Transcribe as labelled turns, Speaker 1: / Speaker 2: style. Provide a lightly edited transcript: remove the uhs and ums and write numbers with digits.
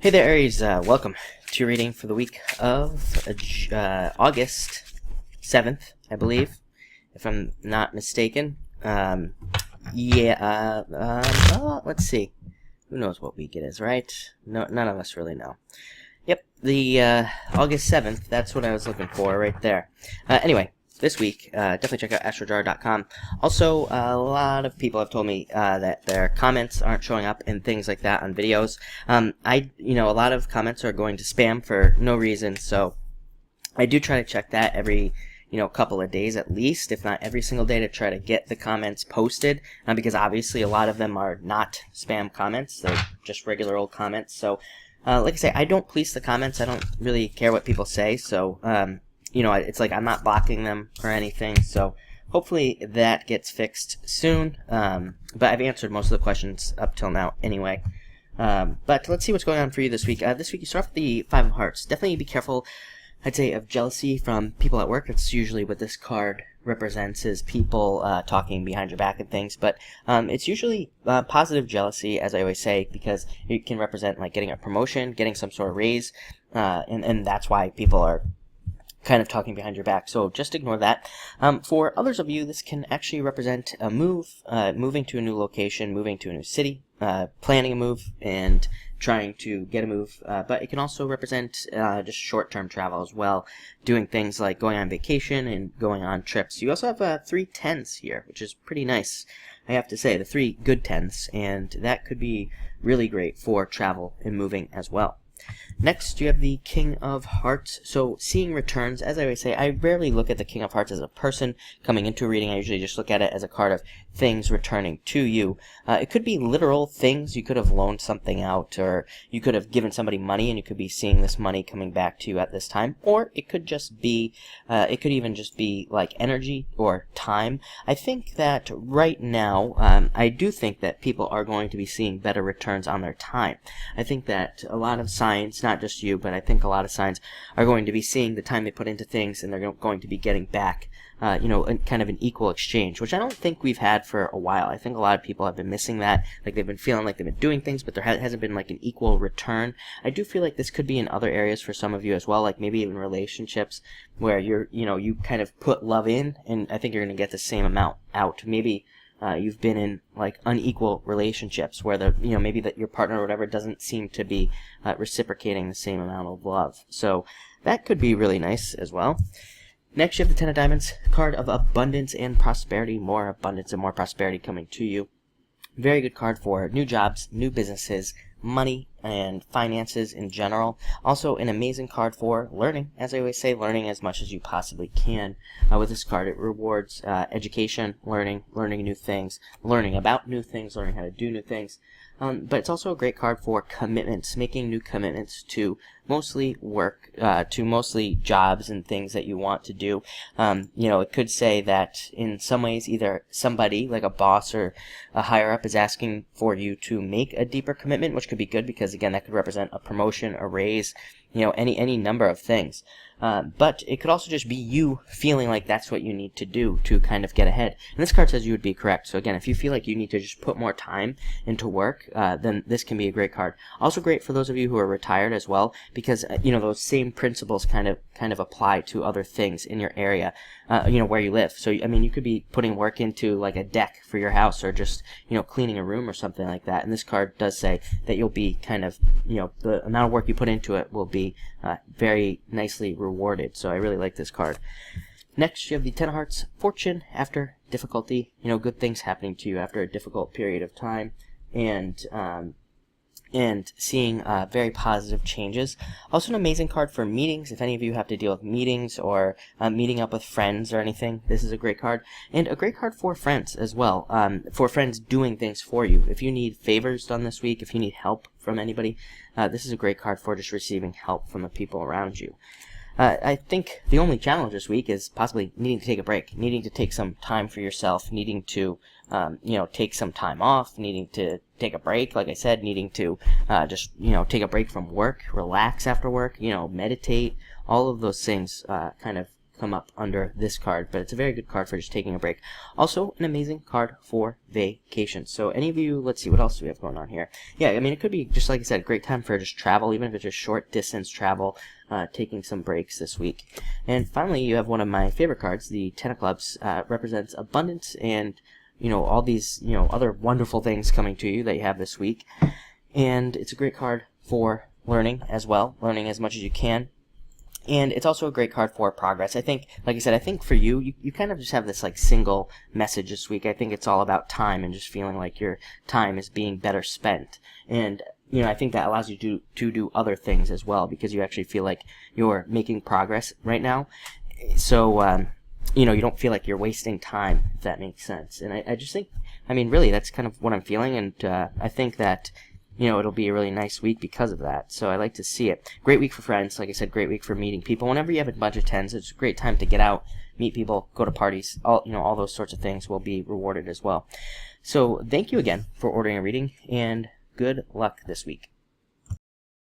Speaker 1: Hey there, Aries. Welcome to your reading for the week of August 7th, I believe, if I'm not mistaken. Let's see. Who knows what week it is, right? No, none of us really know. Yep, the August 7th, that's what I was looking for right there. Anyway, this week, definitely check out astrojar.com. Also, a lot of people have told me that their comments aren't showing up and things like that on videos. A lot of comments are going to spam for no reason, so I do try to check that every couple of days at least, if not every single day, to try to get the comments posted, because obviously a lot of them are not spam comments. They're just regular old comments. So, like I say, I don't police the comments. I don't really care what people say, so it's like I'm not blocking them or anything, so hopefully that gets fixed soon. But I've answered most of the questions up till now anyway. But let's see what's going on for you this week. This week you start off with the Five of Hearts. Definitely be careful, I'd say, of jealousy from people at work. It's usually what this card represents, is people talking behind your back and things. But it's usually positive jealousy, as I always say, because it can represent like getting a promotion, getting some sort of raise, and that's why people are kind of talking behind your back, so just ignore that. For others of you, this can actually represent a move, moving to a new location, moving to a new city, planning a move, and trying to get a move, but it can also represent just short-term travel as well, doing things like going on vacation and going on trips. You also have 3 tens here, which is pretty nice, I have to say, the 3 good tens, and that could be really great for travel and moving as well. Next, you have the King of Hearts. So, seeing returns, as I always say, I rarely look at the King of Hearts as a person coming into a reading. I usually just look at it as a card of things returning to you. It could be literal things. You could have loaned something out, or you could have given somebody money, and you could be seeing this money coming back to you at this time. Or it could just be, it could even just be like energy or time. I think that right now, I do think that people are going to be seeing better returns on their time. I think that a lot of signs, not just you, but I think a lot of signs are going to be seeing the time they put into things, and they're going to be getting back, kind of an equal exchange, which I don't think we've had for a while. I think a lot of people have been missing that. Like, they've been feeling like they've been doing things, but there hasn't been like an equal return. I do feel like this could be in other areas for some of you as well, like maybe even relationships where you kind of put love in, and I think you're going to get the same amount out. Maybe you've been in like unequal relationships where maybe that your partner or whatever doesn't seem to be reciprocating the same amount of love. So that could be really nice as well. Next, you have the Ten of Diamonds, card of abundance and prosperity. More abundance and more prosperity coming to you. Very good card for new jobs, new businesses, money, and finances in general. Also, an amazing card for learning. As I always say, learning as much as you possibly can. With this card, it rewards education, learning new things, learning about new things, learning how to do new things. But it's also a great card for commitments, making new commitments to mostly work, to mostly jobs and things that you want to do. It could say that in some ways either somebody, like a boss or a higher up, is asking for you to make a deeper commitment, which could be good because, again, that could represent a promotion, a raise, any number of things. But it could also just be you feeling like that's what you need to do to kind of get ahead. And this card says you would be correct. So again, if you feel like you need to just put more time into work, then this can be a great card. Also great for those of you who are retired as well, because those same principles kind of apply to other things in your area, where you live. So I mean, you could be putting work into like a deck for your house, or just cleaning a room or something like that. And this card does say that you'll be kind of the amount of work you put into it will be very nicely rewarded. So I really like this card. Next, you have the Ten of Hearts, fortune after difficulty. Good things happening to you after a difficult period of time, and seeing very positive changes. Also an amazing card for meetings. If any of you have to deal with meetings or meeting up with friends or anything, this is a great card. And a great card for friends as well, for friends doing things for you. If you need favors done this week, if you need help from anybody, this is a great card for just receiving help from the people around you. I think the only challenge this week is possibly needing to take a break, needing to take some time for yourself, needing to, take some time off, needing to take a break, like I said, needing to just, take a break from work, relax after work, meditate. All of those things kind of come up under this card, but it's a very good card for just taking a break. Also, an amazing card for vacation. So any of you, let's see, what else do we have going on here? Yeah, I mean, it could be, just like I said, a great time for just travel, even if it's just short distance travel, taking some breaks this week. And finally, you have one of my favorite cards, the Ten of Clubs, represents abundance and, you know, all these, you know, other wonderful things coming to you that you have this week. And it's a great card for learning as well, learning as much as you can. And it's also a great card for progress. I think, like I said, I think for you, you kind of just have this like single message this week. I think it's all about time and just feeling like your time is being better spent. And, you know, I think that allows you to do other things as well, because you actually feel like you're making progress right now. So, you know, you don't feel like you're wasting time, if that makes sense. And I just think, I mean, really, that's kind of what I'm feeling. And I think that, you know, it'll be a really nice week because of that. So I like to see it. Great week for friends. Like I said, great week for meeting people. Whenever you have a bunch of tens, it's a great time to get out, meet people, go to parties. All, you know, all those sorts of things will be rewarded as well. So thank you again for ordering a reading, and good luck this week.